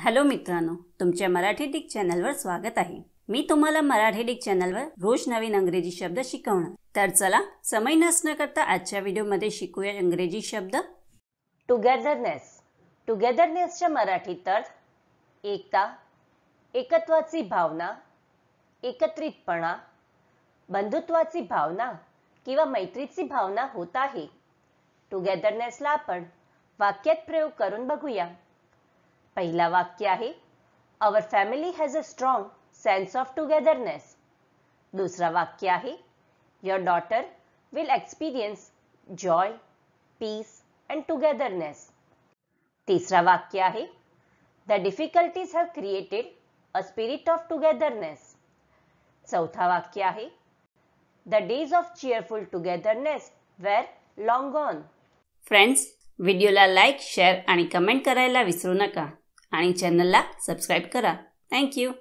Hello मित्रांनो, तुमच्या Marathi Dick चॅनलवर स्वागत आहे। मी तुम्हाला मराठी डिक चॅनलवर रोज नवीन इंग्रजी शब्द शिकवणार। तर चला समय नष्ट न करता आजच्या व्हिडिओमध्ये शिकूया इंग्रजी शब्द। टुगेदरनेस। टुगेदरनेसचा मराठीत अर्थ एकता, एकत्वाची भावना, एकत्रितपणा, बंधुत्वाची भावना किंवा मैत्रीची भावना होत आहे। टुगेदरनेसला आपण वाक्यात प्रयोग करून बघूया। पहिला वाक्य आहे, Our family has a strong sense of togetherness. दूसरा वाक्य आहे, Your daughter will experience joy, peace and togetherness. तीसरा वाक्य आहे, The difficulties have created a spirit of togetherness. चौथा वाक्य आहे, The days of cheerful togetherness were long gone. Friends, व्हिडिओला लाईक, शेअर आणि कमेंट करायला विसरू नका आणि चॅनलला सबस्क्राइब करा। Thank you.